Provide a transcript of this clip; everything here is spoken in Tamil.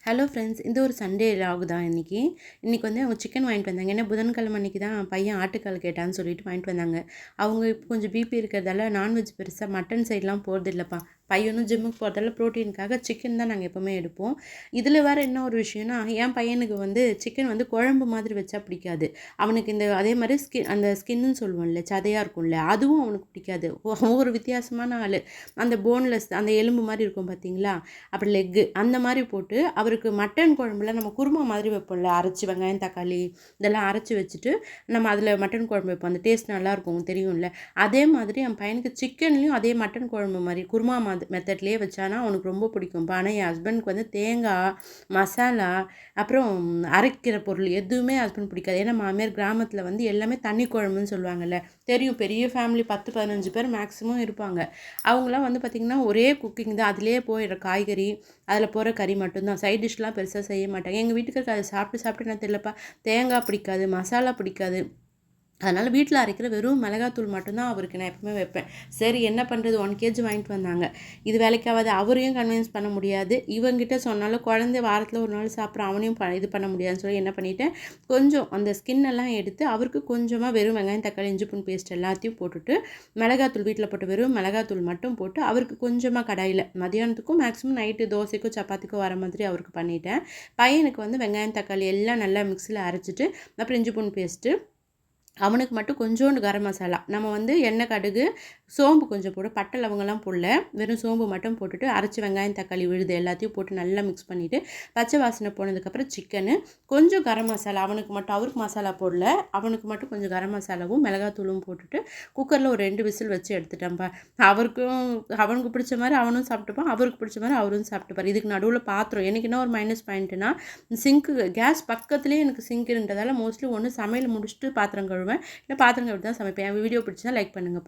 ஹலோ ஃப்ரெண்ட்ஸ், இந்த ஒரு சண்டே லாக் தான் இன்றைக்கி. வந்து அவங்க சிக்கன் வாங்கிட்டு வந்தாங்க. ஏன்னா புதன்கிழமை அன்றைக்கி தான் பையன் ஆட்டுக்கால் கேட்டான்னு சொல்லிட்டு வாங்கிட்டு வந்தாங்க. அவங்க இப்போ கொஞ்சம் பிபி இருக்கிறதால நான்வெஜ் பெருசாக மட்டன் சைட்லாம் போகிறது இல்லைப்பா. பையனும் ஜிம்முக்கு போகிறதால ப்ரோட்டீனுக்காக சிக்கன் தான் நாங்கள் எப்போவுமே எடுப்போம். இதில் வேறு என்ன ஒரு விஷயம்னா, என் பையனுக்கு சிக்கன் குழம்பு மாதிரி வச்சா பிடிக்காது. அவனுக்கு இந்த அதே மாதிரி அந்த ஸ்கின்னு சொல்லுவோம்ல, சதையாக இருக்கும்ல, அதுவும் அவனுக்கு பிடிக்காது. ஒரு வித்தியாசமான ஆள். அந்த போன்லெஸ் அந்த எலும்பு மாதிரி இருக்கும் பார்த்தீங்களா, அப்புறம் லெக்கு அந்த மாதிரி போட்டு அவருக்கு மட்டன் குழம்புல நம்ம குருமா மாதிரி வைப்போம்ல, அரைச்சி வெங்காயம் தக்காளி இதெல்லாம் அரைச்சி வச்சுட்டு நம்ம அதில் மட்டன் குழம்பு வைப்போம். அந்த டேஸ்ட் நல்லாயிருக்கும் தெரியும்ல. அதே மாதிரி என் பையனுக்கு சிக்கன்லேயும் அதே மட்டன் குழம்பு மாதிரி குருமா மெத்தட்லேயே வச்சானா அவனுக்கு ரொம்ப பிடிக்கும். ஆனால் என் ஹஸ்பண்டுக்கு தேங்காய் மசாலா அப்புறம் அரைக்கிற பொருள் எதுவுமே ஹஸ்பண்ட் பிடிக்காது. ஏன்னா மாமியார் கிராமத்தில் எல்லாமே தண்ணி குழம்புன்னு சொல்லுவாங்கல்ல, தெரியும். பெரிய ஃபேமிலி 10-15 பேர் மேக்ஸிமம் இருப்பாங்க. அவங்களாம் பார்த்திங்கன்னா ஒரே குக்கிங் தான். அதிலே போயிடுற காய்கறி அதில் போகிற கறி மட்டும்தான். சைட் டிஷ்லாம் பெருசாக செய்ய மாட்டாங்க. எங்கள் வீட்டுக்கு அதை சாப்பிட்டு என்ன தெரியலப்பா, தேங்காய் பிடிக்காது, மசாலா பிடிக்காது. அதனால் வீட்டில் அரைக்கிற வெறும் மிளகாத்தூள் மட்டும்தான் அவருக்கு நான் எப்பவுமே வைப்பேன். சரி என்ன பண்ணுறது, 1 kg வாங்கிட்டு வந்தாங்க. இது வேலைக்காவது. அவரையும் கன்வின்ஸ் பண்ண முடியாது. இவங்கிட்ட சொன்னாலும் குழந்தை வாரத்தில் ஒரு நாள் சாப்பிட்ற அவனையும் இது பண்ண முடியாதுன்னு சொல்லி என்ன பண்ணிட்டேன், கொஞ்சம் அந்த ஸ்கின் எல்லாம் எடுத்து அவருக்கு கொஞ்சமாக வெறும் வெங்காயம் தக்காளி இஞ்சி பூண்டு பேஸ்ட் எல்லாத்தையும் போட்டுட்டு மிளகாத்தூள் வீட்டில் போட்டு வெறும் மிளகாத்தூள் மட்டும் போட்டு அவருக்கு கொஞ்சமாக கடாயில் மதியானத்துக்கும் மேக்ஸிமம் நைட்டு தோசைக்கும் சப்பாத்திக்கும் வர மாதிரி அவருக்கு பண்ணிட்டேன். பையனுக்கு வெங்காயம் தக்காளி எல்லாம் நல்லா மிக்சியில் அரைச்சிட்டு அப்புறம் இஞ்சி பூண்டு பேஸ்ட்டு அவனுக்கு மட்டும் கொஞ்சோண்டு கரம் மசாலா, நம்ம எண்ணெய் கடுகு சோம்பு கொஞ்சம் போட்டு பட்டை லவங்கெல்லாம் போடல, வெறும் சோம்பு மட்டும் போட்டுட்டு அரைச்சி வெங்காயம் தக்காளி விழுது எல்லாத்தையும் போட்டு நல்லா மிக்ஸ் பண்ணிவிட்டு பச்சை வாசனை போனதுக்கப்புறம் சிக்கனு கொஞ்சம் கரம் மசாலா அவனுக்கு மட்டும், அவருக்கு மசாலா போடல, அவனுக்கு மட்டும் கொஞ்சம் கரம் மசாலாவும் மிளகாத்தூளும் போட்டுட்டு குக்கரில் ஒரு 2 விசில் வச்சு எடுத்துட்டேன்ப்பா. அவனுக்கு பிடிச்ச மாதிரி அவனும் சாப்பிட்டுப்பான், அவருக்கு பிடிச்ச மாதிரி அவரும் சாப்பிட்டுப்பார். இதுக்கு நடுவில் பாத்திரம் எனக்கு என்ன ஒரு மைனஸ் பாயிண்ட்டுனா, கேஸ் பக்கத்துலேயே எனக்கு சிங்க் இருந்ததால் மோஸ்ட்லி ஒன்று சமையல் முடிச்சுட்டு பாத்திரம் கழுவேன், இல்லை பாத்திரம் கழுவி தான் சமைப்பேன். வீடியோ பிடிச்சா லைக் பண்ணுங்கள்.